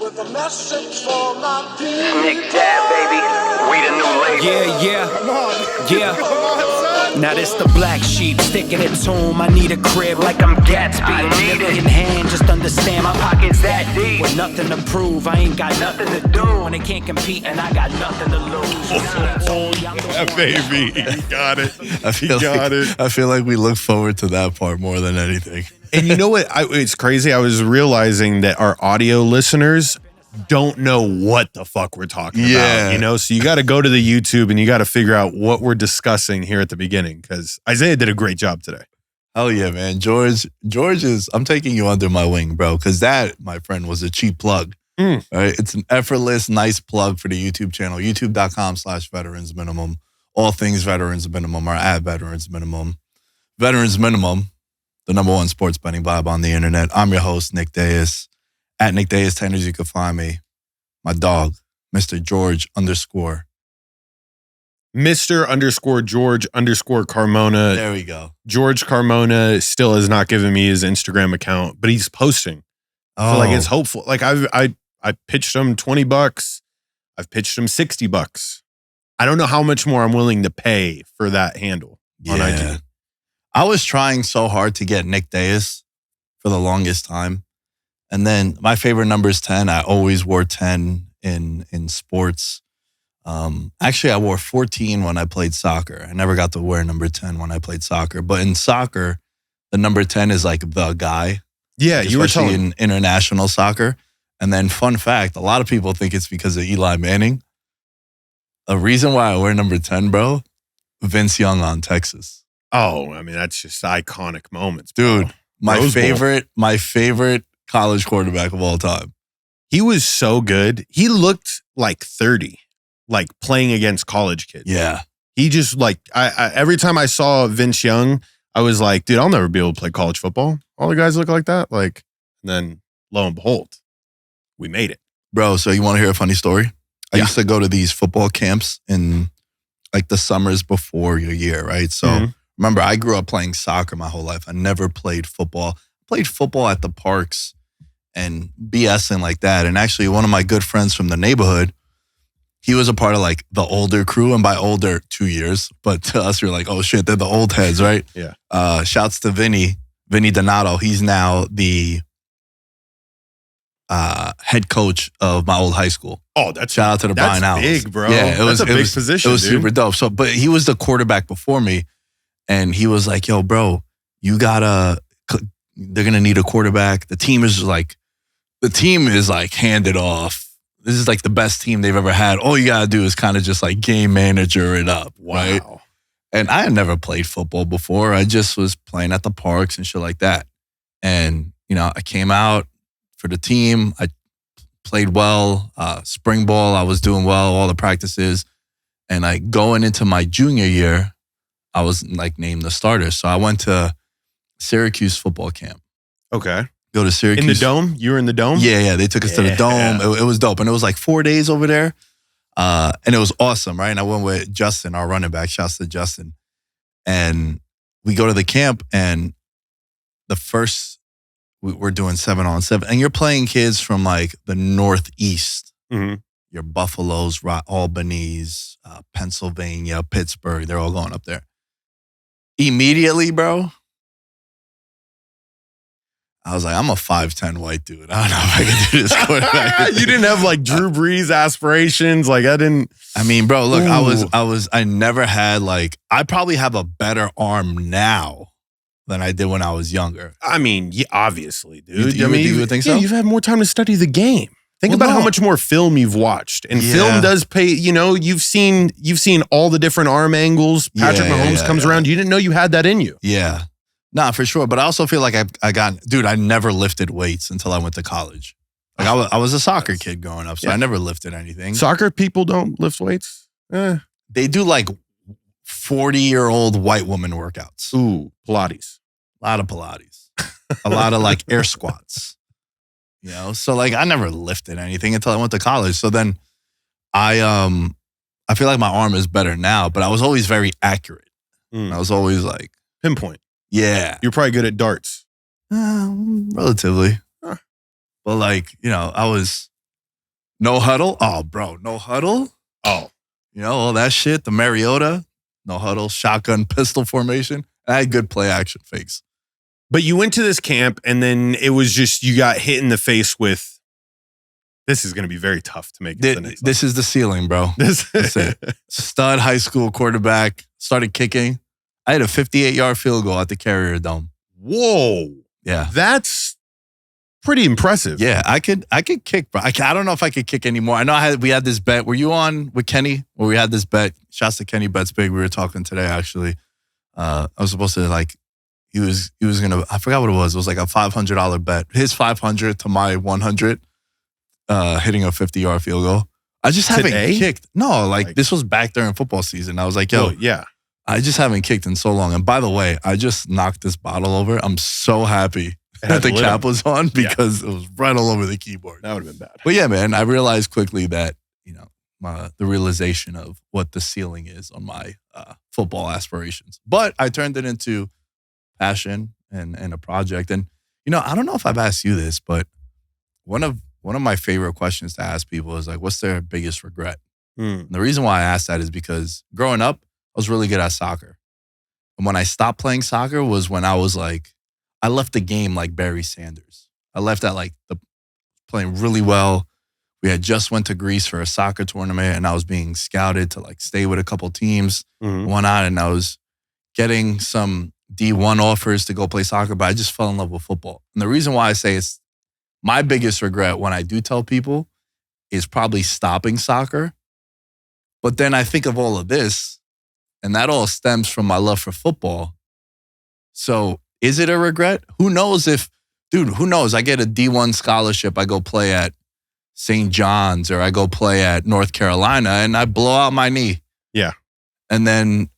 With a message for my people. Nick Dad, baby. We the new label. Yeah. Come on. Yeah. Come on, son. Now this the black sheep sticking its home. I need a crib like I'm Gatsby. I need it. In hand, just understand my Pockets that deep. with nothing to prove. I ain't got nothing to do. When they can't compete and I got nothing to lose. Yeah, baby. You got it. I feel like we look forward to that part more than anything. And you know what? It's crazy. I was realizing that our audio listeners don't know what the fuck we're talking about. You know, so you got to go to the YouTube and you got to figure out what we're discussing here at the beginning, because Isaiah did a great job today. Oh yeah, man. George is, I'm taking you under my wing, bro, because that, my friend, was a cheap plug. Right? It's an effortless, nice plug for the YouTube channel, youtube.com/Veterans Minimum. All things Veterans Minimum are at Veterans Minimum. Veterans Minimum, the #1 sports betting vibe on the internet. I'm your host, Nick Dais. At Nick Dais Tenders, you can find me. My dog, Mr. George _ Mr. _George _Carmona. There we go. George Carmona still has not given me his Instagram account, but he's posting. I feel like it's hopeful. Like I pitched him $20. I've pitched him $60. I don't know how much more I'm willing to pay for that handle on IG. I was trying so hard to get Nick Dais for the longest time. And then my favorite number is 10. I always wore 10 in sports. Actually, I wore 14 when I played soccer. I never got to wear number 10 when I played soccer. But in soccer, the number 10 is like the guy. Yeah, you were especially telling in international soccer. And then fun fact, a lot of people think it's because of Eli Manning. The reason why I wear number 10, bro, Vince Young on Texas. Oh, I mean, that's just iconic moments, bro. Dude, my favorite college quarterback of all time. He was so good. He looked like 30, like playing against college kids. Yeah. He just like, I every time I saw Vince Young, I was like, dude, I'll never be able to play college football. All the guys look like that. Like, and then lo and behold, we made it. Bro, so you want to hear a funny story? I used to go to these football camps in like the summers before your year, right? So remember, I grew up playing soccer my whole life. I never played football. Played football at the parks and BSing like that. And actually, one of my good friends from the neighborhood, he was a part of like the older crew. And by older, 2 years. But to us, we're like, oh shit, they're the old heads, right? Yeah. Shouts to Vinny Donato. He's now the head coach of my old high school. Oh, that's shout out to the Brian Owls. Big, bro. Yeah, that's a big position. It was dude. super dope. So, but he was the quarterback before me, and he was like, "Yo, bro, you gotta. They're gonna need a quarterback. The team is like handed off. This is like the best team they've ever had. All you gotta do is kind of just like game manager it up, right?" And I had never played football before. I just was playing at the parks and shit like that. And you know, I came out for the team. I played well. Spring ball, I was doing well, all the practices. And like going into my junior year, I was like named the starter. So I went to Syracuse football camp. Okay. Go to Syracuse. In the dome? You were in the dome? Yeah. They took us to the dome. It was dope. And it was like 4 days over there. And it was awesome, right? And I went with Justin, our running back. Shouts to Justin. And we go to the camp, and we're doing 7-on-7. And you're playing kids from like the Northeast. Your Buffaloes, Albany's, Pennsylvania, Pittsburgh. They're all going up there. Immediately, bro, I was like, I'm a 5'10" white dude. I don't know if I can do this quarterback. You didn't have like Drew Brees aspirations. Like I didn't. I mean, bro, look, I never had like, I probably have a better arm now than I did when I was younger. I mean, yeah, obviously, dude. You would think so? You've had more time to study the game. Think about how much more film you've watched. And film does pay, you know, you've seen all the different arm angles. Patrick Mahomes comes around. You didn't know you had that in you. Yeah. Nah, for sure. But I also feel like I never lifted weights until I went to college. Like I was a soccer kid growing up, so I never lifted anything. Soccer people don't lift weights? They do like 40-year-old white woman workouts. Ooh, Pilates. A lot of Pilates. A lot of like air squats. You know? So like I never lifted anything until I went to college. So then I feel like my arm is better now, but I was always very accurate. I was always like pinpoint. Yeah. You're probably good at darts. Relatively. Huh. But like, I was no huddle. Oh, bro, no huddle. Oh, All that shit. The Mariota, no huddle, shotgun pistol formation. I had good play action fakes. but you went to this camp and then it was just, you got hit in the face with, this is going to be very tough to make it to the next This is the ceiling, bro. That's it. Stud high school quarterback, started kicking. I had a 58-yard field goal at the Carrier Dome. Whoa. Yeah. That's pretty impressive. Yeah, I could kick, bro. I don't know if I could kick anymore. I know we had this bet. Were you on with Kenny? Where we had this bet? Shouts to Kenny Bets Big. We were talking today, actually. I was supposed to he was gonna, I forgot what it was. It was like a $500 bet. His 500 to my 100, hitting a 50-yard field goal. I just haven't kicked. No, this was back during football season. I was like, yo, yeah. I just haven't kicked in so long. And by the way, I just knocked this bottle over. I'm so happy that the cap was on because it was right all over the keyboard. That would have been bad. But yeah, man, I realized quickly that, the realization of what the ceiling is on my football aspirations. But I turned it into passion and a project. And, I don't know if I've asked you this, but one of my favorite questions to ask people is what's their biggest regret? And the reason why I asked that is because growing up, I was really good at soccer. And when I stopped playing soccer was when I was I left the game like Barry Sanders. I left at playing really well. We had just went to Greece for a soccer tournament and I was being scouted to stay with a couple teams, went on, and I was getting some D1 offers to go play soccer, but I just fell in love with football. And the reason why I say it's my biggest regret when I do tell people is probably stopping soccer. But then I think of all of this, and that all stems from my love for football. So is it a regret? Who knows who knows? I get a D1 scholarship. I go play at St. John's or I go play at North Carolina and I blow out my knee. Yeah. And then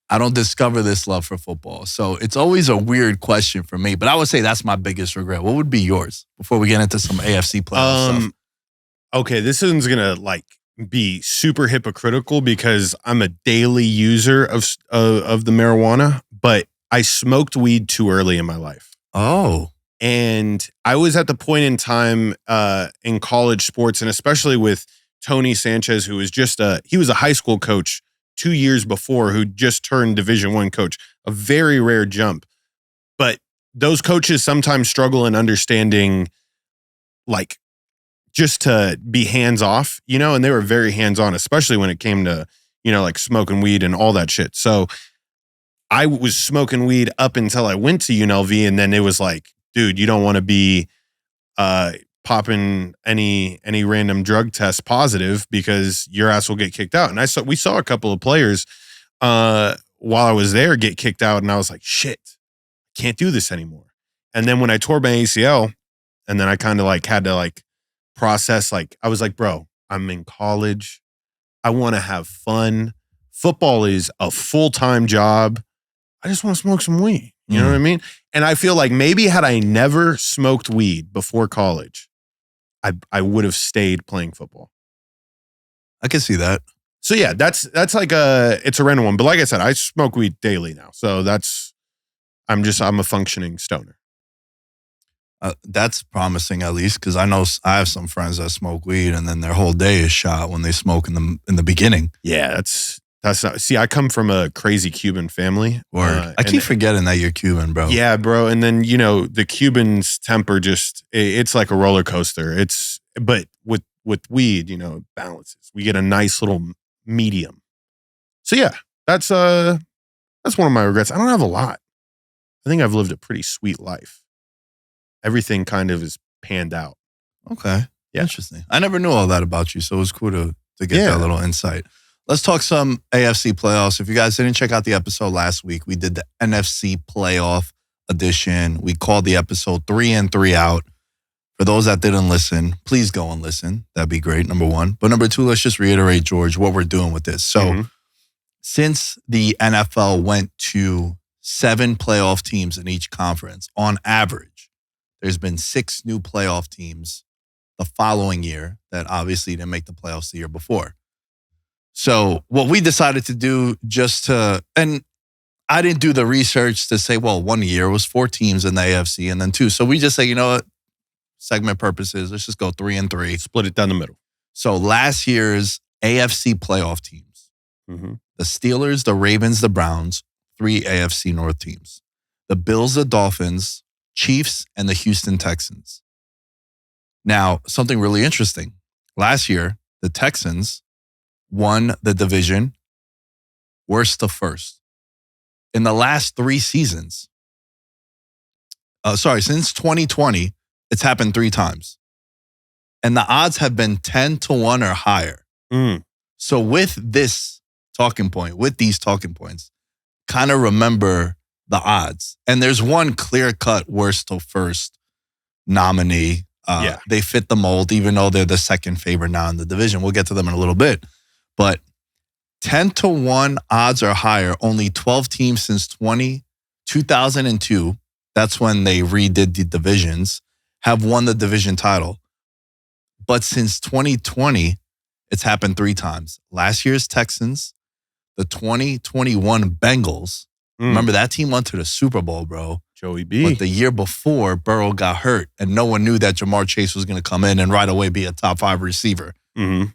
I don't discover this love for football. So it's always a weird question for me, but I would say that's my biggest regret. What would be yours before we get into some AFC playoff stuff? Okay, this one's going to be super hypocritical because I'm a daily user of the marijuana, but I smoked weed too early in my life. Oh. And I was at the point in time in college sports, and especially with Tony Sanchez, who was he was a high school coach 2 years before, who just turned Division I coach, a very rare jump. But those coaches sometimes struggle in understanding, just to be hands off, and they were very hands on, especially when it came to, smoking weed and all that shit. So I was smoking weed up until I went to UNLV, and then it was dude, you don't want to be popping any random drug test positive because your ass will get kicked out. And we saw a couple of players while I was there get kicked out, and I was like, shit, can't do this anymore. And then when I tore my ACL, and then I kind of had to process, I was like, bro, I'm in college. I want to have fun. Football is a full-time job. I just want to smoke some weed. You know what I mean? And I feel like maybe had I never smoked weed before college, I would have stayed playing football. I can see that. So yeah, it's a random one. But like I said, I smoke weed daily now. So I'm a functioning stoner. That's promising, at least, because I know I have some friends that smoke weed and then their whole day is shot when they smoke in the beginning. Yeah, that's not. See, I come from a crazy Cuban family. I keep forgetting that you're Cuban, bro. Yeah, bro. And then the Cubans' temper it's like a roller coaster. But with weed, it balances. We get a nice little medium. So yeah, that's one of my regrets. I don't have a lot. I think I've lived a pretty sweet life. Everything kind of is panned out. Okay. Yeah. Interesting. I never knew all that about you, so it was cool to get that little insight. Let's talk some AFC playoffs. If you guys didn't check out the episode last week, we did the NFC playoff edition. We called the episode 3 and 3 out. For those that didn't listen, please go and listen. That'd be great, number one. But number two, let's just reiterate, George, what we're doing with this. So since the NFL went to 7 playoff teams in each conference, on average, there's been 6 new playoff teams the following year that obviously didn't make the playoffs the year before. So what we decided to do and I didn't do the research to say, well, one year was 4 teams in the AFC and then 2. So we just say, you know what, segment purposes, let's just go 3-3. Split it down the middle. So last year's AFC playoff teams, the Steelers, the Ravens, the Browns, 3 AFC North teams. The Bills, the Dolphins, Chiefs, and the Houston Texans. Now, something really interesting. Last year, the Texans won the division worst to first. In the last 3 seasons, since 2020, it's happened 3 times. And the odds have been 10-1 or higher. So with this talking point, with these talking points, kind of remember the odds. And there's one clear-cut worst to first nominee. They fit the mold, even though they're the second favorite now in the division. We'll get to them in a little bit. But 10-1 odds are higher. Only 12 teams since 2002, that's when they redid the divisions, have won the division title. But since 2020, it's happened 3 times. Last year's Texans, the 2021 Bengals. Remember, that team went to the Super Bowl, bro. Joey B. But the year before, Burrow got hurt, and no one knew that Jamar Chase was going to come in and right away be a top 5 receiver. And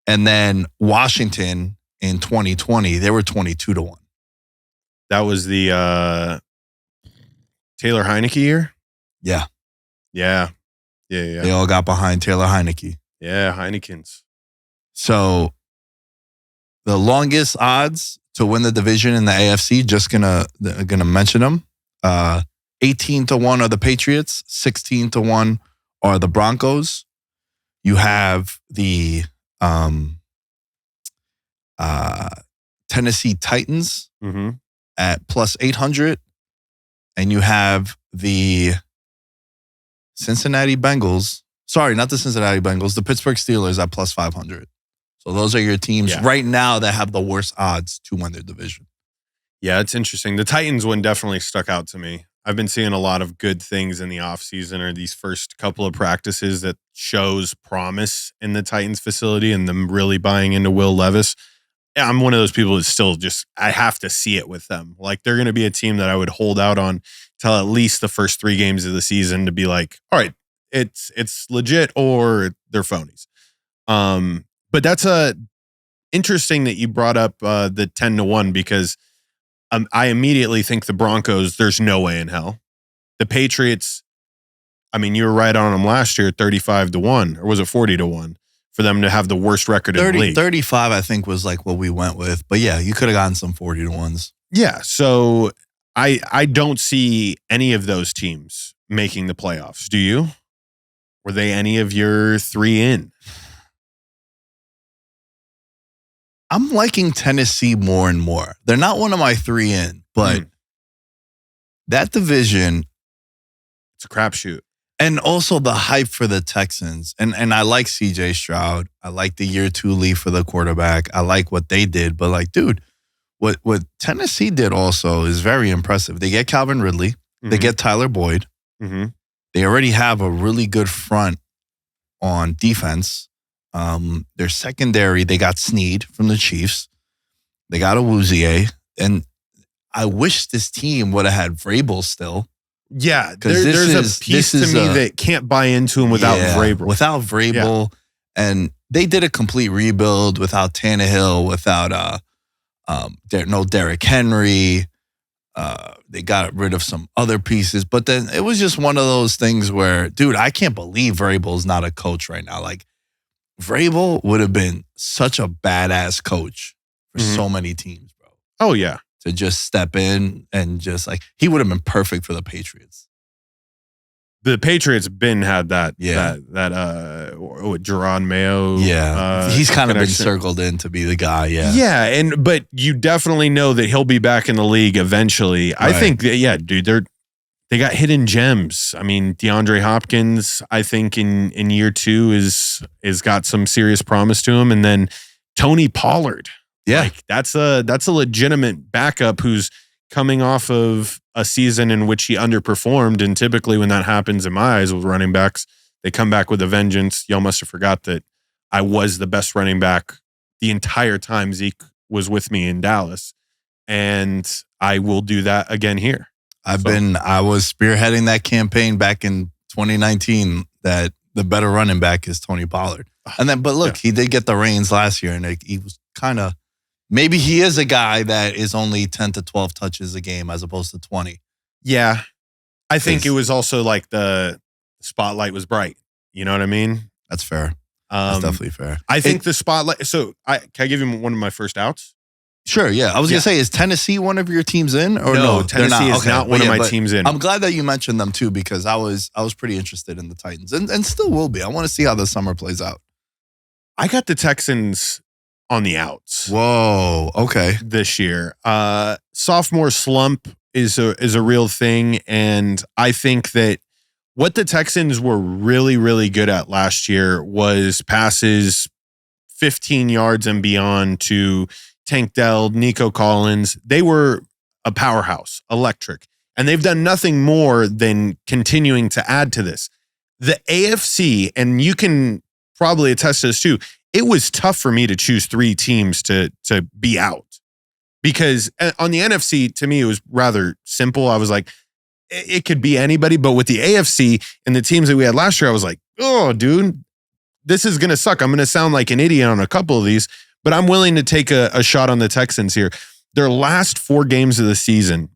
then Washington in 2020, they were 22-1. That was the Taylor Heineke year? Yeah. They all got behind Taylor Heineke. Yeah, Heinekens. So the longest odds to win the division in the AFC, just gonna mention them. 18-1 are the Patriots. 16-1 are the Broncos. You have the Tennessee Titans at plus 800, and you have the Cincinnati Bengals. Sorry, not the Cincinnati Bengals. The Pittsburgh Steelers at plus 500. So those are your teams right now that have the worst odds to win their division. Yeah, it's interesting. The Titans one definitely stuck out to me. I've been seeing a lot of good things in the offseason or these first couple of practices that shows promise in the Titans facility and them really buying into Will Levis. I'm one of those people that still I have to see it with them. Like, they're going to be a team that I would hold out on till at least the first 3 games of the season to be like, all right, it's legit or they're phonies. But that's interesting that you brought up the 10-1 because I immediately think the Broncos, there's no way in hell. The Patriots, I mean, you were right on them last year, 35-1, or was it 40-1 for them to have the worst record in the league? 35, I think, was like what we went with. But yeah, you could have gotten some 40-1s. Yeah, so I don't see any of those teams making the playoffs. Do you? Were they any of your 3 in? I'm liking Tennessee more and more. They're not one of my 3 in, but that division, it's a crapshoot. And also the hype for the Texans. And I like CJ Stroud. I like the year 2 leave for the quarterback. I like what they did. But like, dude, what Tennessee did also is very impressive. They get Calvin Ridley. They get Tyler Boyd. They already have a really good front on defense. Their secondary, they got Snead from the Chiefs. They got Awuzie. And I wish this team would have had Vrabel still. Yeah, there's a piece to me that can't buy into him without Vrabel. Without Vrabel. Yeah. And they did a complete rebuild without Tannehill, without no Derrick Henry. They got rid of some other pieces. But then it was just one of those things where, dude, I can't believe Vrabel's not a coach right now. Like, Vrabel would have been such a badass coach for so many teams, bro. Oh, yeah. To just step in and just like, he would have been perfect for the Patriots. The Patriots had that Jerron Mayo. Yeah. He's kind of been circled in to be the guy. Yeah. Yeah. But you definitely know that he'll be back in the league eventually. Right. I think that, dude, they got hidden gems. I mean, DeAndre Hopkins, I think in year 2 is got some serious promise to him. And then Tony Pollard. Yeah. Like, that's a legitimate backup who's coming off of a season in which he underperformed. And typically when that happens in my eyes with running backs, they come back with a vengeance. Y'all must have forgot that I was the best running back the entire time Zeke was with me in Dallas. And I will do that again here. I was spearheading that campaign back in 2019. that the better running back is Tony Pollard. And then, but look, he did get the reins last year, and he was kind of, maybe he is a guy that is only 10 to 12 touches a game as opposed to 20. Yeah. I think it was also like the spotlight was bright. You know what I mean? That's fair. That's definitely fair. I think the spotlight. So can I give you one of my first outs? Sure, yeah. I was going to say, is Tennessee one of your teams in? Or no, Tennessee is not one of my teams in. I'm glad that you mentioned them too, because I was pretty interested in the Titans and still will be. I want to see how the summer plays out. I got the Texans on the outs. Whoa, okay. This year. Sophomore slump is a real thing. And I think that what the Texans were really, really good at last year was passes 15 yards and beyond to Tank Dell, Nico Collins. They were a powerhouse, electric. And they've done nothing more than continuing to add to this. The AFC, and you can probably attest to this too, it was tough for me to choose 3 teams to be out. Because on the NFC, to me, it was rather simple. I was like, it could be anybody. But with the AFC and the teams that we had last year, I was like, oh, dude, this is going to suck. I'm going to sound like an idiot on a couple of these. But I'm willing to take a shot on the Texans here. Their last 4 games of the season,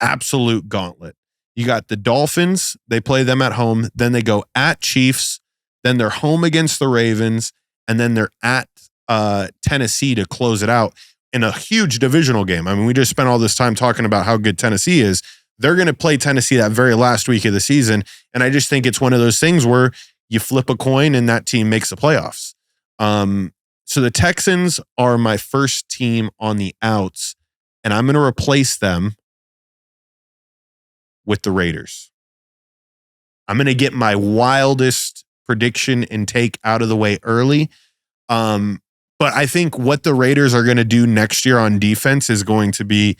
absolute gauntlet. You got the Dolphins. They play them at home. Then they go at Chiefs. Then they're home against the Ravens. And then they're at Tennessee to close it out in a huge divisional game. I mean, we just spent all this time talking about how good Tennessee is. They're going to play Tennessee that very last week of the season. And I just think it's one of those things where you flip a coin and that team makes the playoffs. So the Texans are my first team on the outs, and I'm going to replace them with the Raiders. I'm going to get my wildest prediction and take out of the way early. But I think what the Raiders are going to do next year on defense is going to be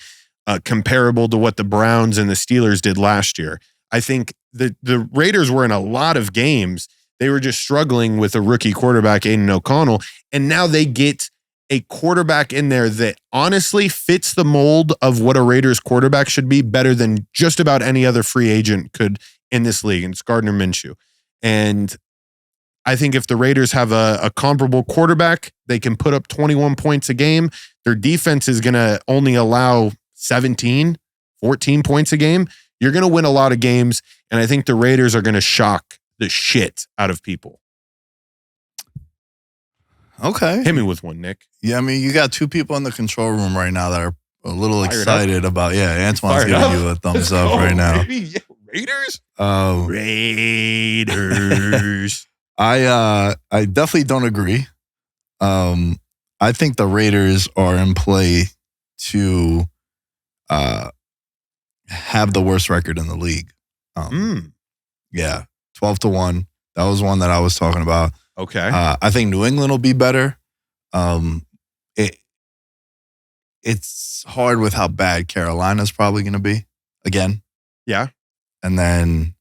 comparable to what the Browns and the Steelers did last year. I think the Raiders were in a lot of games. They were just struggling with a rookie quarterback, Aiden O'Connell. And now they get a quarterback in there that honestly fits the mold of what a Raiders quarterback should be better than just about any other free agent could in this league. And it's Gardner Minshew. And I think if the Raiders have a comparable quarterback, they can put up 21 points a game. Their defense is going to only allow 17, 14 points a game. You're going to win a lot of games. And I think the Raiders are going to shock the shit out of people. Okay. Hit me with one, Nick. Yeah, I mean, you got 2 people in the control room right now that are a little excited about, Antoine's giving you a thumbs up right now. Yeah, Raiders? Raiders. I definitely don't agree. I think the Raiders are in play to have the worst record in the league. Yeah, 12-1. That was one that I was talking about. Okay. I think New England will be better. It's hard with how bad Carolina's probably going to be again. Yeah. And then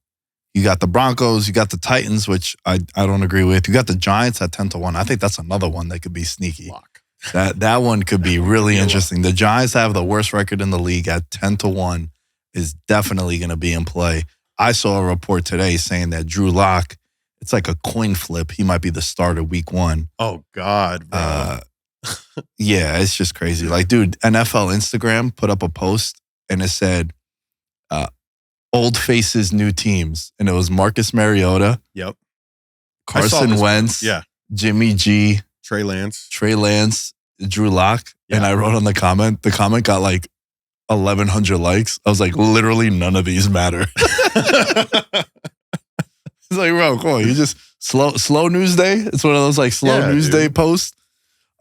you got the Broncos, you got the Titans, which I don't agree with. You got the Giants at 10-1. I think that's another one that could be sneaky. Lock. That one could be really interesting. The Giants have the worst record in the league at 10-1 is definitely going to be in play. I saw a report today saying that Drew Lock, it's like a coin flip. He might be the starter week 1. Oh, God, bro. Yeah, it's just crazy. Like, dude, NFL Instagram put up a post and it said, old faces, new teams. And it was Marcus Mariota. Yep. Carson Wentz. Yeah. Jimmy G. Trey Lance, Drew Lock. Yeah. And I wrote on the comment got like 1,100 likes. I was like, literally none of these matter. It's like, bro, come on. You just slow news day. It's one of those like slow news day posts.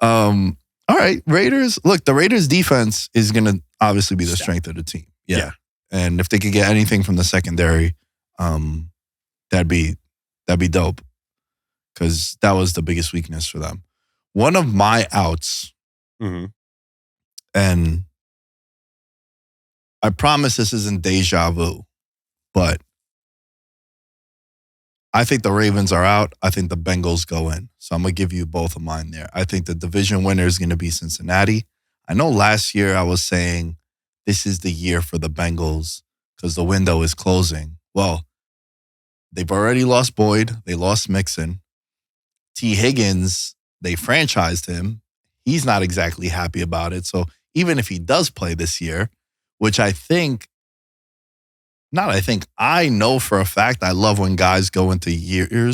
All right, Raiders. Look, the Raiders defense is going to obviously be the strength of the team. Yeah. And if they could get anything from the secondary, that'd be dope. Because that was the biggest weakness for them. One of my outs, and I promise this isn't deja vu, but I think the Ravens are out. I think the Bengals go in. So I'm going to give you both of mine there. I think the division winner is going to be Cincinnati. I know last year I was saying this is the year for the Bengals because the window is closing. Well, they've already lost Boyd. They lost Mixon. T. Higgins, they franchised him. He's not exactly happy about it. So even if he does play this year, which I know for a fact, I love when guys go into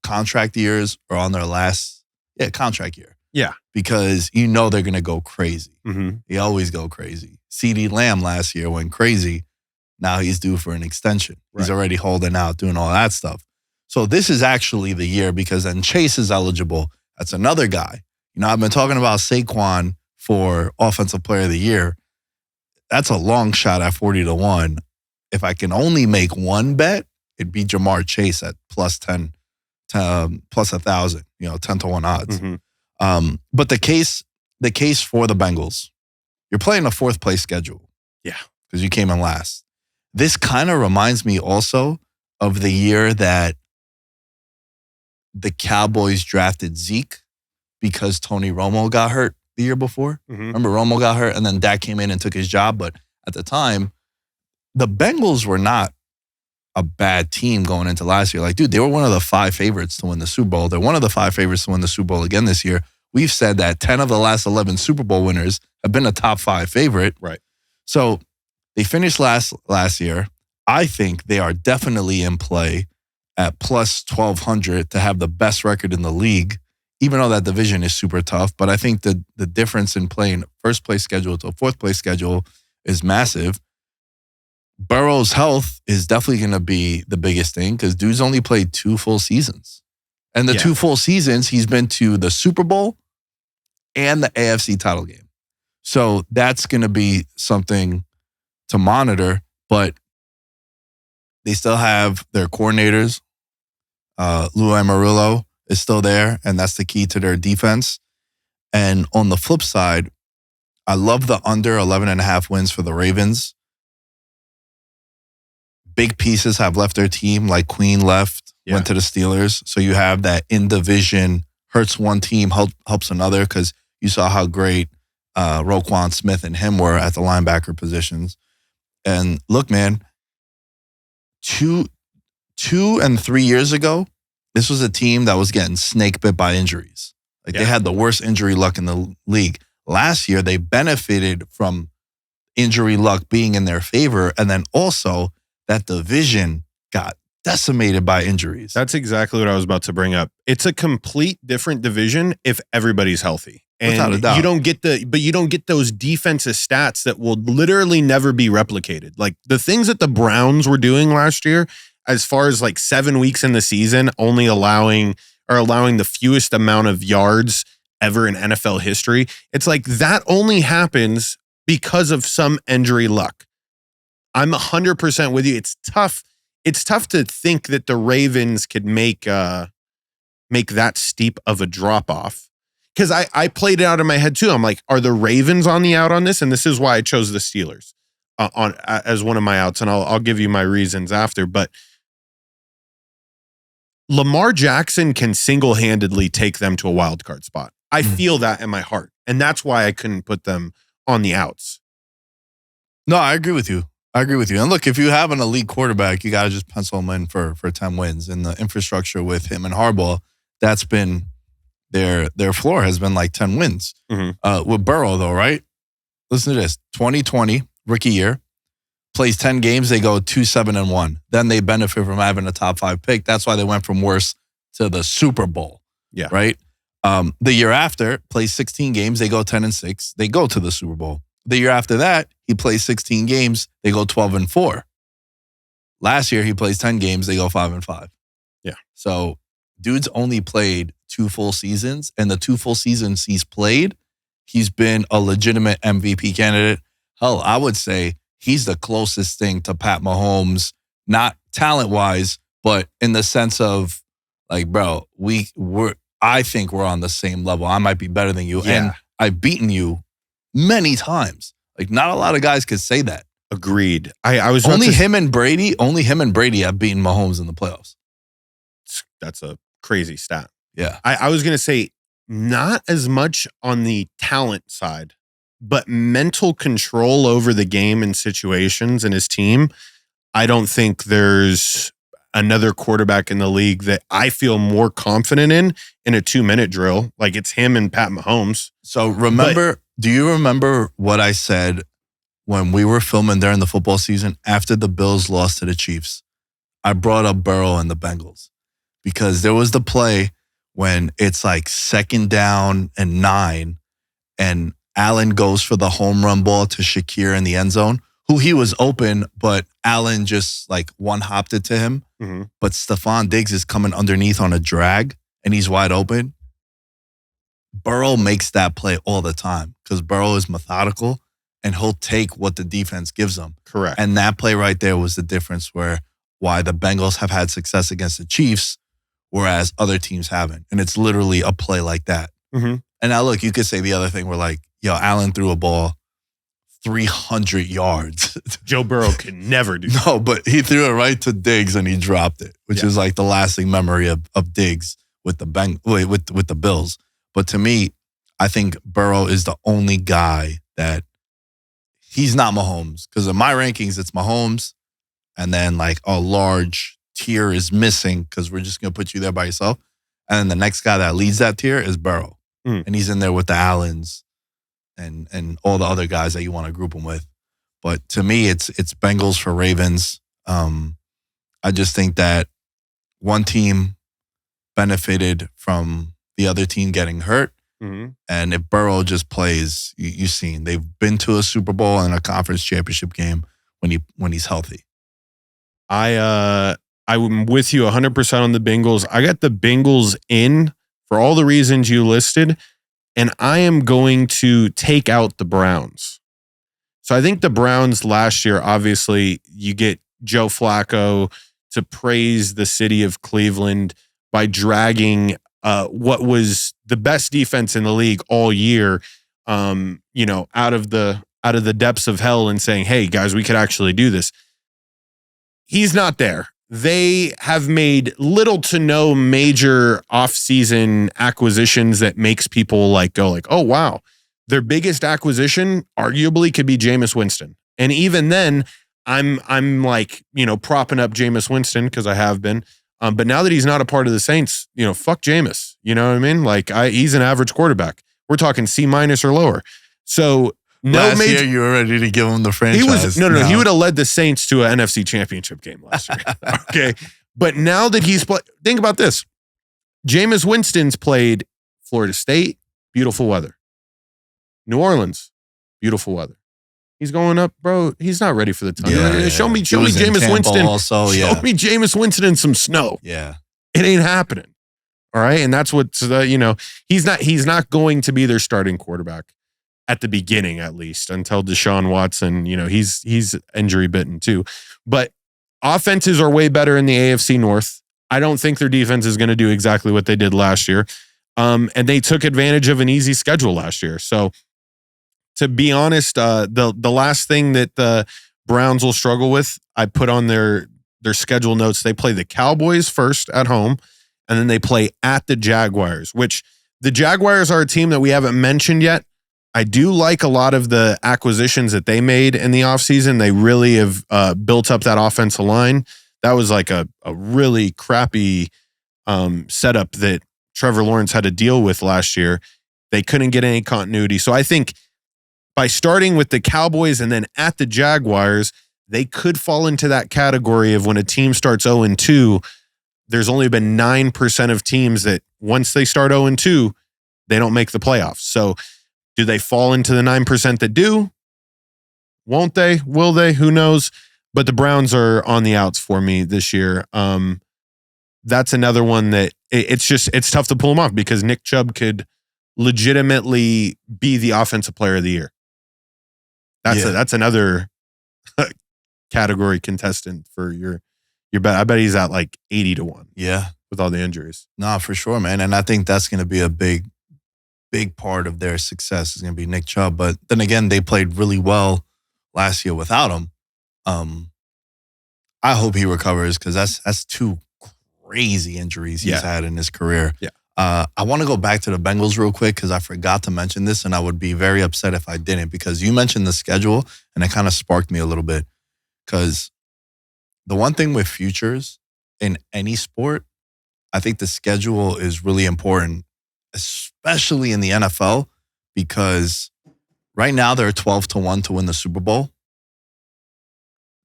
contract years, or on their last contract year. Yeah. Because you know they're going to go crazy. Mm-hmm. They always go crazy. CeeDee Lamb last year went crazy. Now he's due for an extension. Right. He's already holding out, doing all that stuff. So this is actually the year, because then Chase is eligible. That's another guy. You know, I've been talking about Saquon for Offensive Player of the Year. That's a long shot at 40-1. If I can only make one bet, it'd be Jamar Chase at plus 1,000, 10-1 odds. Mm-hmm. But the case for the Bengals, you're playing a 4th place schedule. Yeah. Because you came in last. This kind of reminds me also of the year that the Cowboys drafted Zeke because Tony Romo got hurt the year before. Mm-hmm. Remember, Romo got hurt and then Dak came in and took his job. But at the time, the Bengals were not a bad team going into last year. Like, dude, they were one of the 5 favorites to win the Super Bowl. They're one of the 5 favorites to win the Super Bowl again this year. We've said that 10 of the last 11 Super Bowl winners have been a top 5 favorite. Right. So they finished last year. I think they are definitely in play at plus 1,200 to have the best record in the league, even though that division is super tough. But I think the difference in playing 1st place schedule to a 4th place schedule is massive. Burrow's health is definitely going to be the biggest thing, because dude's only played 2 full seasons. And the 2 full seasons, he's been to the Super Bowl and the AFC title game. So that's going to be something to monitor. But they still have their coordinators. Lou Amarillo is still there, and that's the key to their defense. And on the flip side, I love the under 11.5 wins for the Ravens. Big pieces have left their team, like Queen left, went to the Steelers. So you have that in division, hurts one team, helps another, because you saw how great Roquan Smith and him were at the linebacker positions. And look, man, 2 and 3 years ago, this was a team that was getting snake bit by injuries. Like they had the worst injury luck in the league. Last year, they benefited from injury luck being in their favor. And then also that division got decimated by injuries. That's exactly what I was about to bring up. It's a complete different division if everybody's healthy. And without a doubt. you don't get those defensive stats that will literally never be replicated. Like the things that the Browns were doing last year, as far as like 7 weeks in the season, only allowing the fewest amount of yards ever in NFL history. It's like that only happens because of some injury luck. I'm 100% with you. It's tough. It's tough to think that the Ravens could make that steep of a drop off. Because I played it out in my head too. I'm like, are the Ravens on the out on this? And this is why I chose the Steelers as one of my outs. And I'll give you my reasons after. But Lamar Jackson can single-handedly take them to a wild card spot. I feel that in my heart. And that's why I couldn't put them on the outs. No, I agree with you. And look, if you have an elite quarterback, you got to just pencil him in for 10 wins. And the infrastructure with him and Harbaugh, that's been their floor has been like 10 wins. Mm-hmm. With Burrow, though, right? Listen to this. 2020, rookie year, plays 10 games, they go 2-7-1. Then they benefit from having a top 5 pick. That's why they went from worst to the Super Bowl. Yeah. Right? The year after, plays 16 games, they go 10-6. They go to the Super Bowl. The year after that, he plays 16 games, they go 12-4. Last year, he plays 10 games, they go 5-5. Yeah. So dude's only played 2 full seasons, and the 2 full seasons he's played, he's been a legitimate MVP candidate. Hell, I would say he's the closest thing to Pat Mahomes, not talent-wise, but in the sense of, like, bro, I think we're on the same level. I might be better than you, and I've beaten you many times. Like, not a lot of guys could say that. Agreed. I was only him and Brady have beaten Mahomes in the playoffs. That's a crazy stat. Yeah. I was going to say not as much on the talent side, but mental control over the game and situations and his team. I don't think there's another quarterback in the league that I feel more confident in a 2-minute drill. Like it's him and Pat Mahomes. So do you remember what I said when we were filming during the football season after the Bills lost to the Chiefs? I brought up Burrow and the Bengals because there was the play when it's like 2nd down and 9 and Allen goes for the home run ball to Shakir in the end zone, who he was open, but Allen just like one-hopped it to him. Mm-hmm. But Stephon Diggs is coming underneath on a drag and he's wide open. Burrow makes that play all the time because Burrow is methodical and he'll take what the defense gives him. Correct. And that play right there was the difference why the Bengals have had success against the Chiefs, whereas other teams haven't. And it's literally a play like that. Mm-hmm. And now look, you could say the other thing where like, yo, Allen threw a ball 300 yards. Joe Burrow can never do that. No, but he threw it right to Diggs and he dropped it, which is like the lasting memory of Diggs with the Bills. But to me, I think Burrow is the only guy that he's not Mahomes. Because in my rankings, it's Mahomes. And then like a large tier is missing because we're just going to put you there by yourself. And then the next guy that leads that tier is Burrow. And he's in there with the Allens and all the other guys that you want to group him with. But to me, it's Bengals for Ravens. I just think that one team benefited from the other team getting hurt. Mm-hmm. And if Burrow just plays, you've seen they've been to a Super Bowl and a conference championship game when he's healthy. I'm with you 100% on the Bengals. I got the Bengals in for all the reasons you listed, and I am going to take out the Browns. So I think the Browns last year, obviously, you get Joe Flacco to praise the city of Cleveland by dragging what was the best defense in the league all year, out of the depths of hell and saying, hey, guys, we could actually do this. He's not there. They have made little to no major offseason acquisitions that makes people go oh, wow. Their biggest acquisition arguably could be Jameis Winston. And even then, I'm propping up Jameis Winston because I have been. But now that he's not a part of the Saints, fuck Jameis. You know what I mean? He's an average quarterback. We're talking C- or lower. So last year you were ready to give him the franchise. He would have led the Saints to an NFC championship game last year. Okay. But now that he's think about this. Jameis Winston's played Florida State, beautiful weather. New Orleans, beautiful weather. He's going up, bro. He's not ready for the time. Show me Jameis Winston. Show me Jameis Winston in some snow. Yeah. It ain't happening. All right. And that's what's he's not going to be their starting quarterback at the beginning, at least, until Deshaun Watson, he's injury bitten too. But offenses are way better in the AFC North. I don't think their defense is going to do exactly what they did last year. And they took advantage of an easy schedule last year. So to be honest, the last thing that the Browns will struggle with, I put on their schedule notes. They play the Cowboys first at home, and then they play at the Jaguars, which the Jaguars are a team that we haven't mentioned yet. I do like a lot of the acquisitions that they made in the offseason. They really have built up that offensive line. That was like a really crappy setup that Trevor Lawrence had to deal with last year. They couldn't get any continuity. So I think by starting with the Cowboys and then at the Jaguars, they could fall into that category of when a team starts 0-2, there's only been 9% of teams that once they start 0-2, they don't make the playoffs. So do they fall into the 9% that do? Won't they? Will they? Who knows? But the Browns are on the outs for me this year. That's another one that it's tough to pull them off because Nick Chubb could legitimately be the offensive player of the year. That's another category contestant for your bet. I bet he's at like 80-1. Yeah. With all the injuries. Nah, for sure, man. And I think that's going to be a big part of their success is going to be Nick Chubb. But then again, they played really well last year without him. I hope he recovers because that's two crazy injuries he's had in his career. Yeah. I want to go back to the Bengals real quick because I forgot to mention this, and I would be very upset if I didn't because you mentioned the schedule, and it kind of sparked me a little bit because the one thing with futures in any sport, I think the schedule is really important, especially in the NFL, because right now they're 12-1 to win the Super Bowl.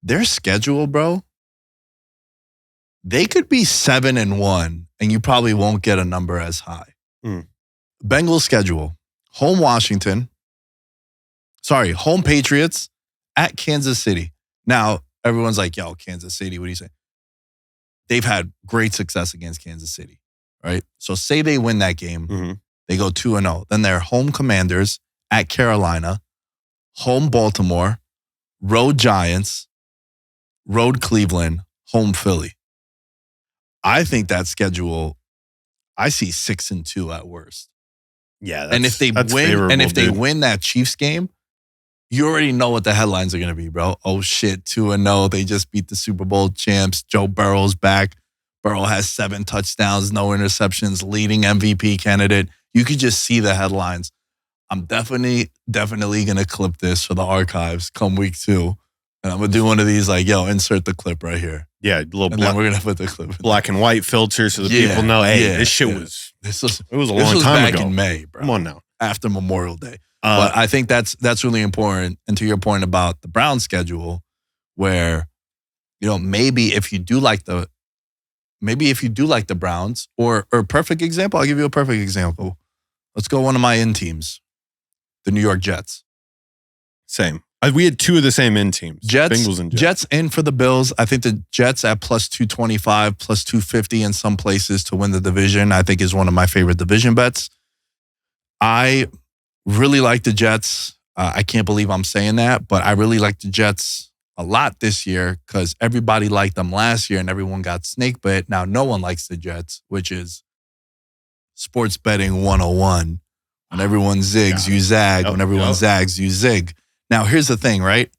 Their schedule, bro, they could be 7-1 and you probably won't get a number as high. Bengals schedule, home Patriots, at Kansas City. Now, everyone's like, yo, Kansas City, what do you say? They've had great success against Kansas City, right? So say they win that game, they go 2-0. Then they're home Commanders, at Carolina, home Baltimore, road Giants, road Cleveland, home Philly. I think that schedule, I see 6-2 at worst. Yeah, and if they win that Chiefs game, you already know what the headlines are going to be, bro. Oh shit, 2-0. They just beat the Super Bowl champs. Joe Burrow's back. Burrow has 7 touchdowns, no interceptions, leading MVP candidate. You could just see the headlines. I'm definitely going to clip this for the archives come week 2. And I'm going to do one of these like, yo, insert the clip right here. Yeah, a little and then we're going to put the clip. Black and white filter so the people know, hey, this shit was a long time ago. Back in May, bro. Come on now. After Memorial Day. But I think that's really important. And to your point about the Browns schedule, where, you know, maybe if you do like the Browns, or perfect example, I'll give you a perfect example. Let's go one of my in teams, the New York Jets. Same. We had 2 of the same in teams. Bengals and Jets. Jets in for the Bills. I think the Jets at plus 225, plus 250 in some places to win the division, I think is one of my favorite division bets. I really like the Jets. I can't believe I'm saying that, but I really like the Jets a lot this year because everybody liked them last year and everyone got snake bit. Now no one likes the Jets, which is sports betting 101. When everyone zigs, you zag. When everyone zags, you zig. Now, here's the thing, right?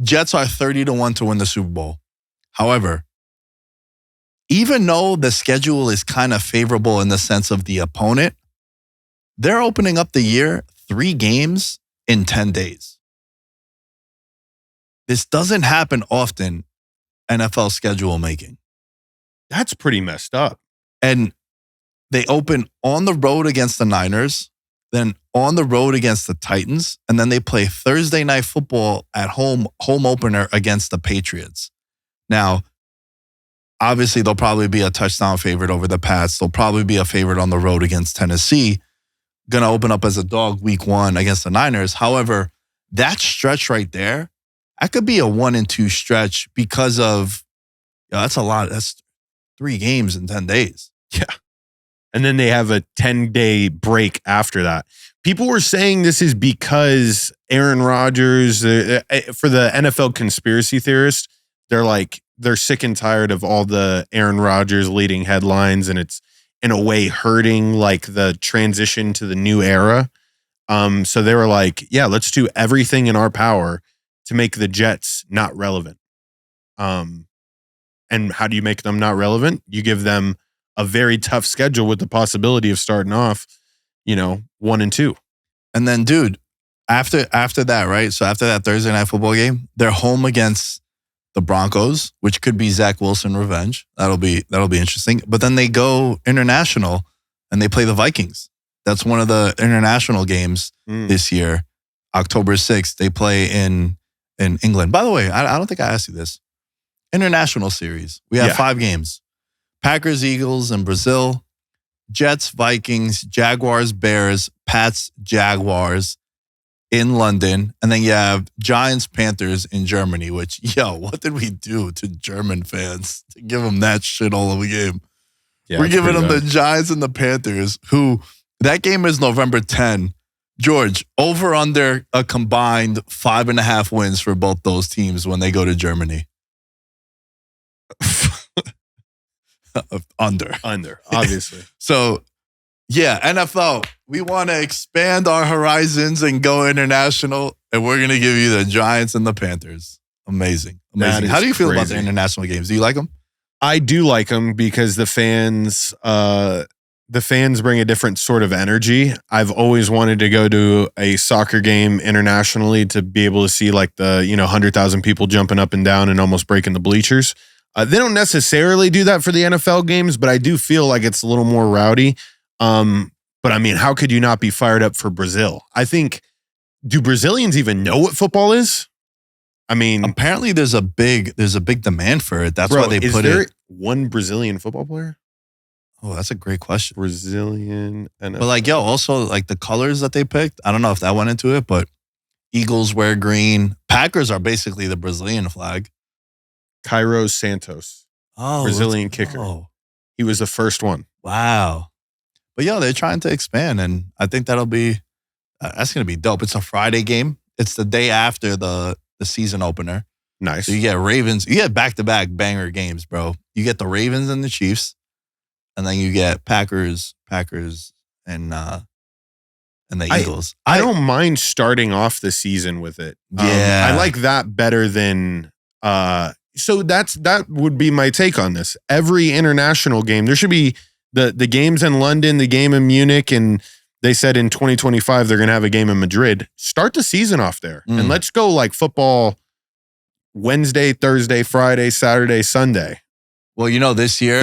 Jets are 30-1 to win the Super Bowl. However, even though the schedule is kind of favorable in the sense of the opponent, they're opening up the year 3 games in 10 days. This doesn't happen often, NFL schedule making. That's pretty messed up. And they open on the road against the Niners, then on the road against the Titans, and then they play Thursday Night Football at home opener against the Patriots. Now, obviously, they'll probably be a touchdown favorite over the Pats. They'll probably be a favorite on the road against Tennessee. Going to open up as a dog week 1 against the Niners. However, that stretch right there, that could be a 1-2 stretch because of, that's a lot. That's 3 games in 10 days. Yeah. And then they have a 10-day break after that. People were saying this is because Aaron Rodgers, for the NFL conspiracy theorists, they're sick and tired of all the Aaron Rodgers leading headlines, and it's in a way hurting like the transition to the new era. So they were like, yeah, let's do everything in our power to make the Jets not relevant. And how do you make them not relevant? You give them a very tough schedule with the possibility of starting off, 1-2. And then, dude, after that, right? So after that Thursday Night Football game, they're home against the Broncos, which could be Zach Wilson revenge. That'll be interesting. But then they go international and they play the Vikings. That's one of the international games this year, October 6th. They play in England. By the way, I don't think I asked you this. International series. We have 5 games. Packers, Eagles, and Brazil. Jets, Vikings, Jaguars, Bears, Pats, Jaguars in London. And then you have Giants, Panthers in Germany, which, what did we do to German fans to give them that shit all of the game? Yeah, we're giving them the Giants and the Panthers, who that game is November 10. George, over under a combined 5.5 wins for both those teams when they go to Germany. Under, obviously. So, NFL, we want to expand our horizons and go international, and we're going to give you the Giants and the Panthers. Amazing. How do you feel about the international games? Do you like them? I do like them because the fans bring a different sort of energy. I've always wanted to go to a soccer game internationally to be able to see like the 100,000 people jumping up and down and almost breaking the bleachers. They don't necessarily do that for the NFL games, but I do feel like it's a little more rowdy. But I mean, how could you not be fired up for Brazil? I think, do Brazilians even know what football is? I mean, apparently there's a big demand for it. That's bro, why they put there it. One Brazilian football player? Oh, that's a great question. Brazilian NFL. But like, also like the colors that they picked, I don't know if that went into it, but Eagles wear green. Packers are basically the Brazilian flag. Cairo Santos, Brazilian kicker. Oh, He was the first one. wow. But they're trying to expand, and I think that's going to be dope. It's a Friday game. It's the day after the season opener. Nice. So you get Ravens. You get back-to-back banger games, bro. You get the Ravens and the Chiefs, and then you get Packers, and the Eagles. I don't mind starting off the season with it. Yeah. I like that better than so that would be my take on this. Every international game, there should be the games in London, the game in Munich, and they said in 2025 they're going to have a game in Madrid. Start the season off there, and let's go like football Wednesday, Thursday, Friday, Saturday, Sunday. Well, this year,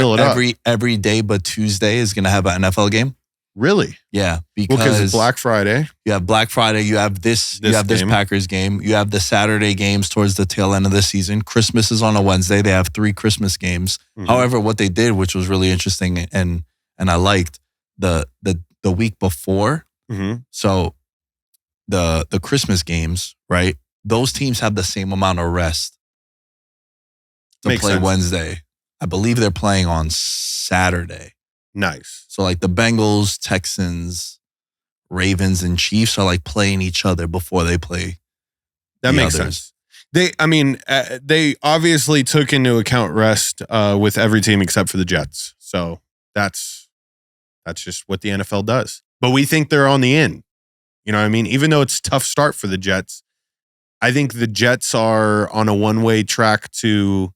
every day but Tuesday is going to have an NFL game. Really? Yeah, because it's Black Friday. You have Black Friday. You have this Packers game. You have the Saturday games towards the tail end of the season. Christmas is on a Wednesday. They have 3 Christmas games. Mm-hmm. However, what they did, which was really interesting, and I liked the week before. Mm-hmm. So the Christmas games, right? Those teams have the same amount of rest to Makes play sense. Wednesday. I believe they're playing on Saturday. Nice. So like the Bengals, Texans, Ravens, and Chiefs are like playing each other before they play. That makes sense. They obviously took into account rest with every team except for the Jets. So that's just what the NFL does. But we think they're on the in. You know what I mean? Even though it's a tough start for the Jets, I think the Jets are on a one-way track to,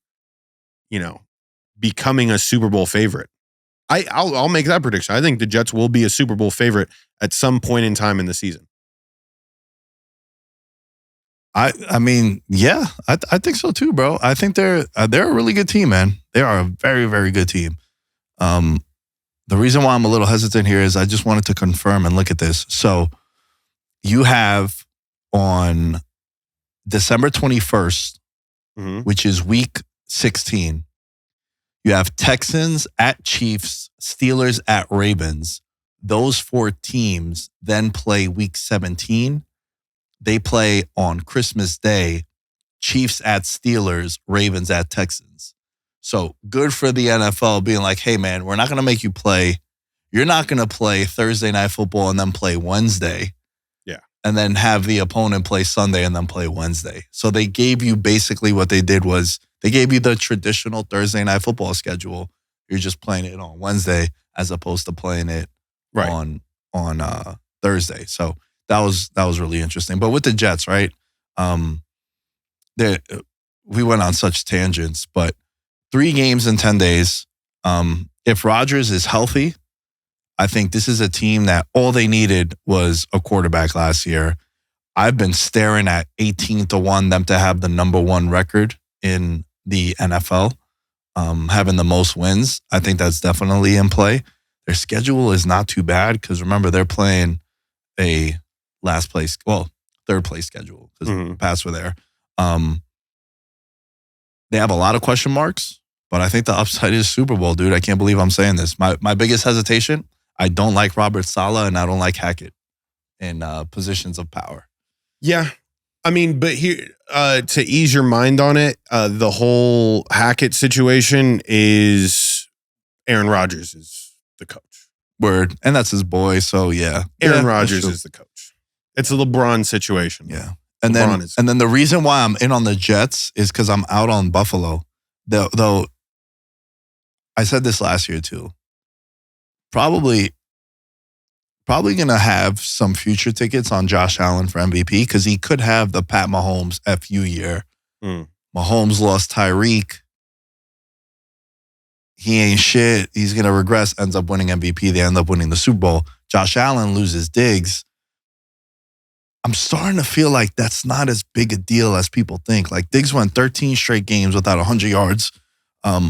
becoming a Super Bowl favorite. I'll make that prediction. I think the Jets will be a Super Bowl favorite at some point in time in the season. I mean, yeah, I think so too, bro. I think they're a really good team, man. They are a very, very good team. The reason why I'm a little hesitant here is I just wanted to confirm and look at this. So you have on December 21st, Mm-hmm. which is week 16, you have Texans at Chiefs, Steelers at Ravens. Those 4 teams then play week 17. They play on Christmas Day, Chiefs at Steelers, Ravens at Texans. So good for the NFL being like, hey, man, we're not going to make you play. You're not going to play Thursday Night Football and then play Wednesday. Yeah. And then have the opponent play Sunday and then play Wednesday. So they gave you basically what they did was they gave you the traditional Thursday Night Football schedule. You're just playing it on Wednesday as opposed to playing it on Thursday. So that was really interesting. But with the Jets, right? We went on such tangents, but 3 games in 10 days. If Rodgers is healthy, I think this is a team that all they needed was a quarterback last year. I've been staring at 18-1 them to have the number 1 record in the NFL, having the most wins. I think that's definitely in play. Their schedule is not too bad because remember, they're playing a third place schedule because Pats were there. They have a lot of question marks, but I think the upside is Super Bowl, dude. I can't believe I'm saying this. My biggest hesitation, I don't like Robert Saleh and I don't like Hackett in positions of power. Yeah. I mean, but here, to ease your mind on it, the whole Hackett situation is Aaron Rodgers is the coach. Word. And that's his boy. So yeah. Aaron Rodgers is the coach. It's a LeBron situation. Yeah. And then the reason why I'm in on the Jets is because I'm out on Buffalo. Though I said this last year too. Probably going to have some future tickets on Josh Allen for MVP because he could have the Pat Mahomes FU year. Mahomes lost Tyreek. He ain't shit. He's going to regress, ends up winning MVP. They end up winning the Super Bowl. Josh Allen loses Diggs. I'm starting to feel like that's not as big a deal as people think. Like Diggs won 13 straight games without 100 yards.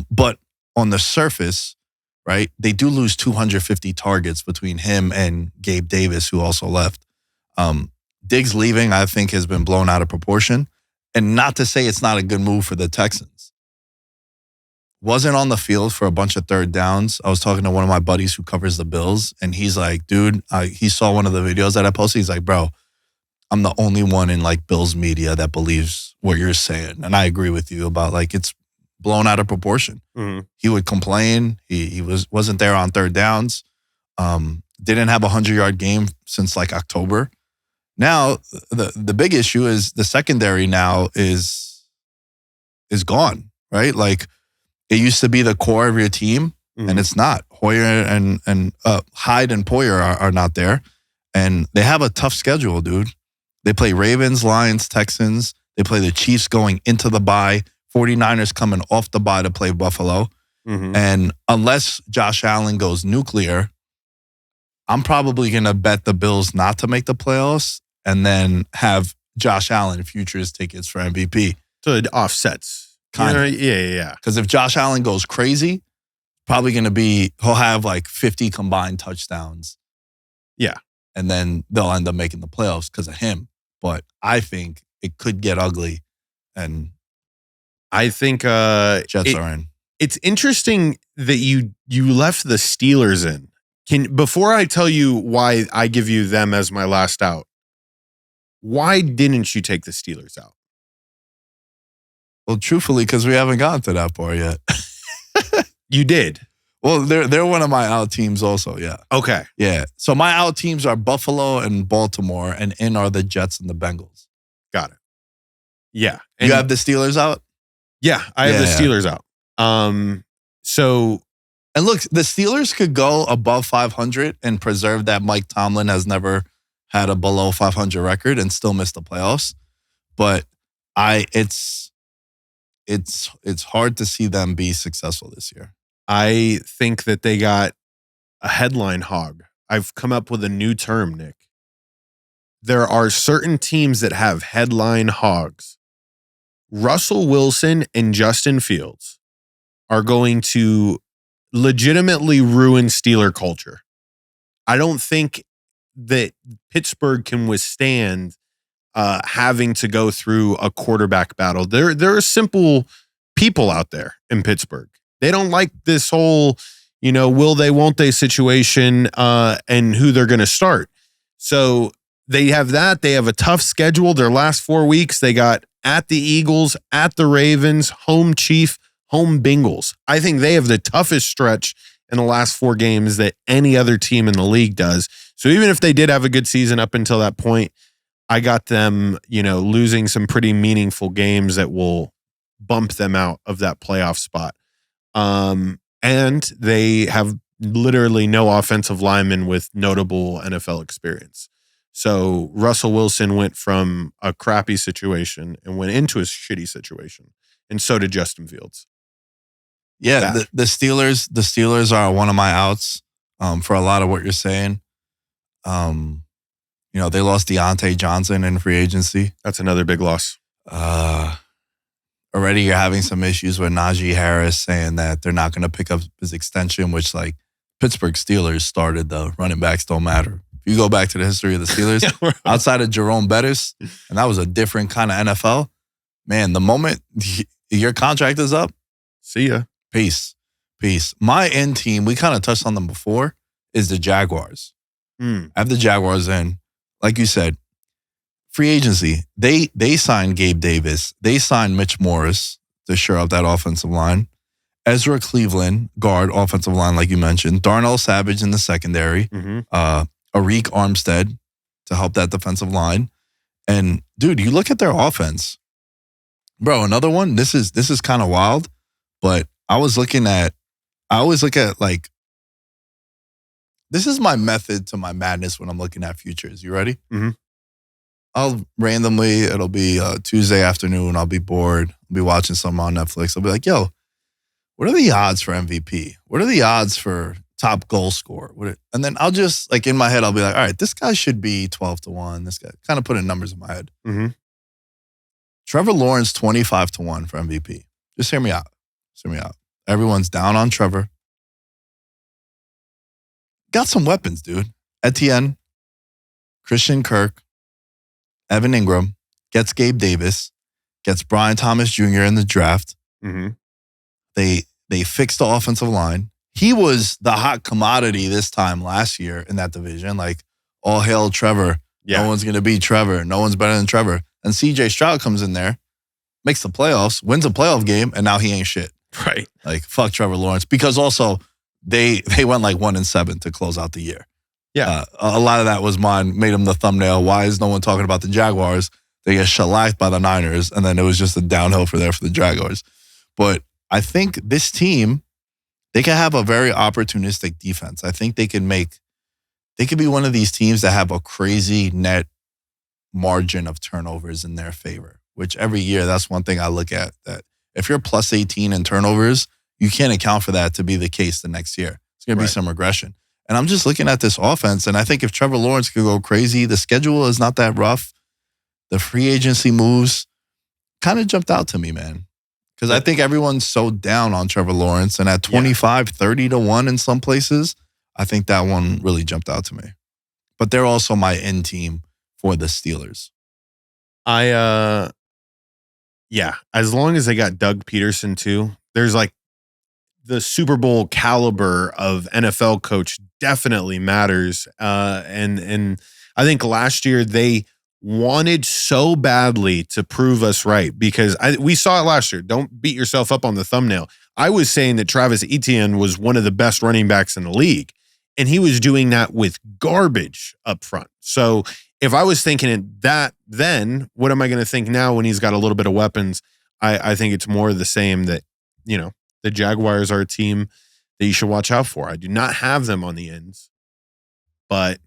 But on the surface, right, they do lose 250 targets between him and Gabe Davis, who also left. Diggs leaving, I think, has been blown out of proportion. And not to say it's not a good move for the Texans. Wasn't on the field for a bunch of third downs. I was talking to one of my buddies who covers the Bills, and he's like, dude, he saw one of the videos that I posted. He's like, bro, I'm the only one in like Bills media that believes what you're saying. And I agree with you about like it's blown out of proportion. Mhm. He would complain. He wasn't there on third downs. Didn't have a 100-yard game since like October. Now, the big issue is the secondary now is gone, right? Like it used to be the core of your team, and it's not. Hoyer and Hyde and Poyer are not there. And they have a tough schedule, dude. They play Ravens, Lions, Texans. They play the Chiefs going into the bye. 49ers coming off the bye to play Buffalo. And unless Josh Allen goes nuclear, I'm probably going to bet the Bills not to make the playoffs and then have Josh Allen futures tickets for MVP. So it offsets. Kind of. Yeah. Because if Josh Allen goes crazy, probably going to be, he'll have like 50 combined touchdowns. Yeah. And then they'll end up making the playoffs because of him. But I think it could get ugly. And I think Jets are in. It's interesting that you left the Steelers in. Before I tell you why I give you them as my last out, why didn't you take the Steelers out? Well, truthfully, because we haven't gotten to that part yet. You did. Well, they're one of my out teams also, yeah. Okay. Yeah. So my out teams are Buffalo and Baltimore, and in are the Jets and the Bengals. Got it. Yeah. You have the Steelers out? Yeah, I have the Steelers out. So and look, the Steelers could go above 500 and preserve that Mike Tomlin has never had a below 500 record and still miss the playoffs. But it's hard to see them be successful this year. I think that they got a headline hog. I've come up with a new term, Nick. There are certain teams that have headline hogs. Russell Wilson and Justin Fields are going to legitimately ruin Steeler culture. I don't think that Pittsburgh can withstand having to go through a quarterback battle. There are simple people out there in Pittsburgh. They don't like this whole, will they, won't they situation and who they're going to start. So they have that. They have a tough schedule. Their last 4 weeks, they got at the Eagles, at the Ravens, home Chief, home Bengals. I think they have the toughest stretch in the last 4 games that any other team in the league does. So even if they did have a good season up until that point, I got them, losing some pretty meaningful games that will bump them out of that playoff spot. And they have literally no offensive linemen with notable NFL experience. So Russell Wilson went from a crappy situation and went into a shitty situation. And so did Justin Fields. Yeah, the Steelers are one of my outs for a lot of what you're saying. They lost Deontay Johnson in free agency. That's another big loss. Already you're having some issues with Najee Harris saying that they're not going to pick up his extension, which like Pittsburgh Steelers started the running backs don't matter. If you go back to the history of the Steelers, outside of Jerome Bettis, and that was a different kind of NFL, man, the moment your contract is up, see ya. Peace. My end team, we kind of touched on them before, is the Jaguars. I have the Jaguars in. Like you said, free agency. They signed Gabe Davis. They signed Mitch Morris to shore up that offensive line. Ezra Cleveland, guard, offensive line, like you mentioned. Darnell Savage in the secondary. Arik Armstead to help that defensive line. And dude, you look at their offense. Bro, another one, this is kind of wild, but I always look at like, this is my method to my madness when I'm looking at futures. You ready? I'll randomly, it'll be Tuesday afternoon. I'll be bored. I'll be watching something on Netflix. I'll be like, yo, what are the odds for MVP? What are the odds for top goal scorer? And then I'll just, like in my head, I'll be like, all right, this guy should be 12-1. This guy, kind of putting numbers in my head. Trevor Lawrence, 25-1 for MVP. Just hear me out. Everyone's down on Trevor. Got some weapons, dude. Etienne, Christian Kirk, Evan Ingram, gets Gabe Davis, gets Brian Thomas Jr. in the draft. Mm-hmm. They fixed the offensive line. He was the hot commodity this time last year in that division. Like, all hail Trevor. Yeah. No one's going to beat Trevor. No one's better than Trevor. And CJ Stroud comes in there, makes the playoffs, wins a playoff game, and now he ain't shit. Right. Like, fuck Trevor Lawrence. Because also, they went like 1-7 to close out the year. Yeah. A lot of that was mine, made him the thumbnail. Why is no one talking about the Jaguars? They get shellacked by the Niners, and then it was just a downhill for the Jaguars. But I think this team, they can have a very opportunistic defense. I think they could be one of these teams that have a crazy net margin of turnovers in their favor, which every year, that's one thing I look at, that if you're plus 18 in turnovers, you can't account for that to be the case the next year. It's going to be some regression. And I'm just looking at this offense, and I think if Trevor Lawrence could go crazy, the schedule is not that rough. The free agency moves kind of jumped out to me, man. Because I think everyone's so down on Trevor Lawrence, and at 25, 30-1 in some places, I think that one really jumped out to me. But they're also my end team for the Steelers. As long as they got Doug Peterson too, there's like the Super Bowl caliber of NFL coach definitely matters. And I think last year they wanted so badly to prove us right, because we saw it last year. Don't beat yourself up on the thumbnail. I was saying that Travis Etienne was one of the best running backs in the league, and he was doing that with garbage up front. So if I was thinking that then, what am I going to think now when he's got a little bit of weapons? I think it's more of the same, that, you know, the Jaguars are a team that you should watch out for. I do not have them on the ends, but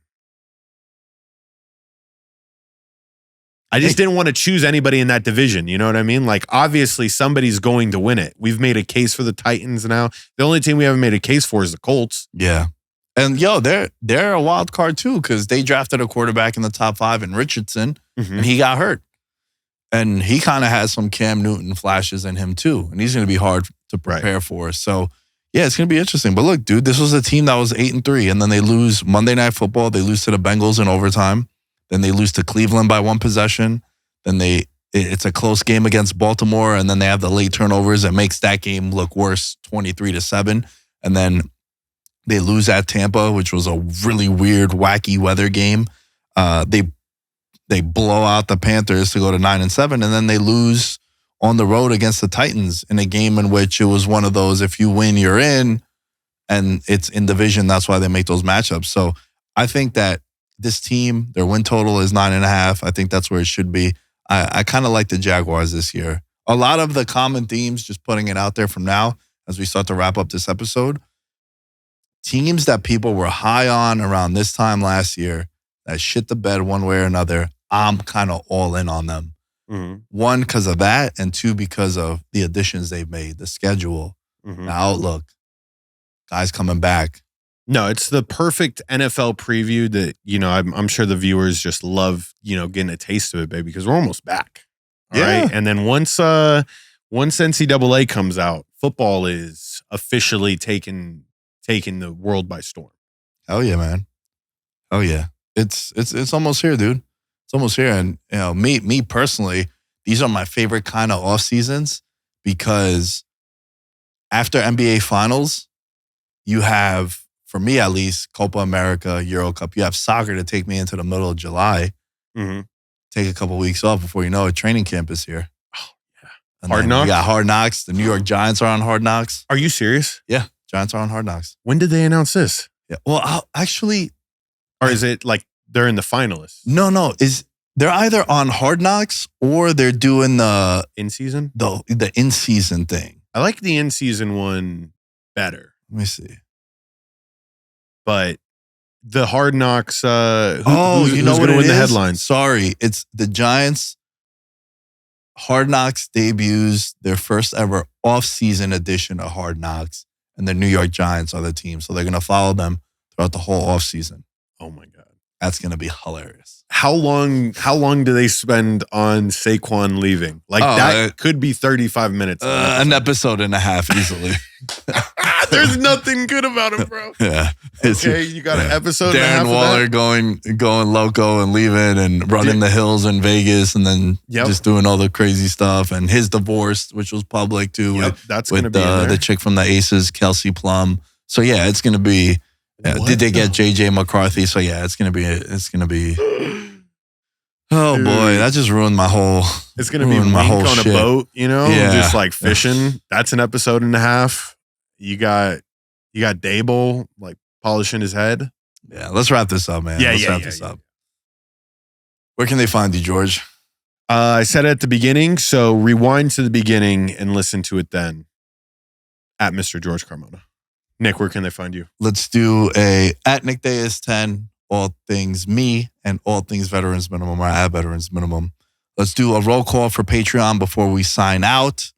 I just didn't want to choose anybody in that division. You know what I mean? Like, obviously somebody's going to win it. We've made a case for the Titans now. The only team we haven't made a case for is the Colts. Yeah. And they're a wild card too, because they drafted a quarterback in the top 5 in Richardson, and he got hurt. And he kind of has some Cam Newton flashes in him too. And he's going to be hard to prepare for. So, yeah, it's going to be interesting. But look, dude, this was a team that was 8-3, and then they lose Monday Night Football. They lose to the Bengals in overtime. Then they lose to Cleveland by 1 possession. Then it's a close game against Baltimore, and then they have the late turnovers that makes that game look worse, 23-7. And then they lose at Tampa, which was a really weird, wacky weather game. They blow out the Panthers to go to 9-7, and then they lose on the road against the Titans in a game in which it was one of those, if you win, you're in, and it's in division. That's why they make those matchups. So I think that this team, their win total is 9.5. I think that's where it should be. I kind of like the Jaguars this year. A lot of the common themes, just putting it out there from now as we start to wrap up this episode, teams that people were high on around this time last year that shit the bed one way or another, I'm kind of all in on them. Mm-hmm. 1, because of that, and 2, because of the additions they've made, the schedule, the outlook, guys coming back. No, it's the perfect NFL preview that, you know, I'm sure the viewers just love, you know, getting a taste of it, baby, because we're almost back. All right. And then once NCAA comes out, football is officially taking the world by storm. Hell yeah, man. Oh yeah. It's almost here, dude. It's almost here. And, you know, me personally, these are my favorite kind of off seasons, because after NBA Finals, you have, for me at least, Copa America, Euro Cup. You have soccer to take me into the middle of July. Take a couple of weeks off before you know it. Training camp is here. Oh, yeah. And Hard Knocks? We got Hard Knocks. The New York Giants are on Hard Knocks. Are you serious? Yeah, Giants are on Hard Knocks. When did they announce this? Yeah. Well, actually, or is it like they're in the finalists? No. They're either on Hard Knocks or they're doing the in-season? The in-season thing. I like the in-season one better. Let me see. But the Hard Knocks, you know who's what going to it win the is? headlines? Sorry, it's the Giants. Hard Knocks debuts their first ever off-season edition of Hard Knocks, and the New York Giants are the team. So they're going to follow them throughout the whole off-season. Oh, my God. That's going to be hilarious. How long do they spend on Saquon leaving? Like that could be 35 minutes. An episode and a half easily. There's nothing good about him, bro. Yeah. Okay, you got an episode and a half Darren Waller of that? going loco and leaving and running the hills in Vegas and then just doing all the crazy stuff and his divorce, which was public too, that's with gonna be in there. the chick from the Aces, Kelsey Plum. So yeah, it's gonna be. Did they get JJ McCarthy? So yeah, it's gonna be. Oh Dude. boy, that just ruined my whole. It's gonna be my whole on a boat, Yeah. just like fishing. That's an episode and a half. You got Dable like polishing his head. Yeah, let's wrap this up, man. Let's wrap this up. Where can they find you, George? I said it at the beginning, so rewind to the beginning and listen to it then. At Mr. George Carmona. Nick, where can they find you? Let's do at Nick Dais 10, all things me and all things Veterans Minimum or at Veterans Minimum. Let's do a roll call for Patreon before we sign out.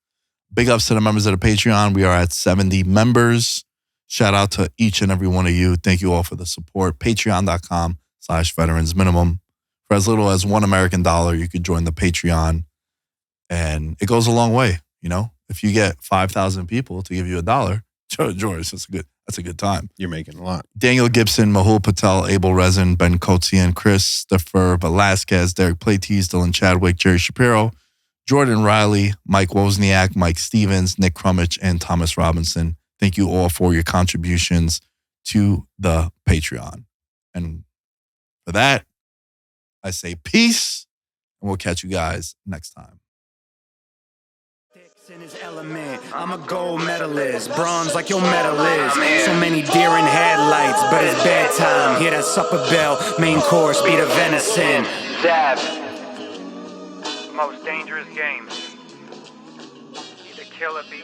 Big ups to the members of the Patreon. We are at 70 members. Shout out to each and every one of you. Thank you all for the support. Patreon.com/Veterans Minimum. For as little as $1 American, you could join the Patreon. And it goes a long way, If you get 5,000 people to give you $1, George, that's a good time. You're making a lot. Daniel Gibson, Mahul Patel, Abel Rezin, Ben Kotzian, Christopher Velasquez, Derek Platees, Dylan Chadwick, Jerry Shapiro, Jordan Riley, Mike Wozniak, Mike Stevens, Nick Crummich, and Thomas Robinson. Thank you all for your contributions to the Patreon. And for that, I say peace, and we'll catch you guys next time. In his element, I'm a gold medalist, bronze like your medal is. So many deer in headlights, but it's bedtime. Hear that supper bell, main course, be the venison. Dab. Most dangerous game. Either kill or be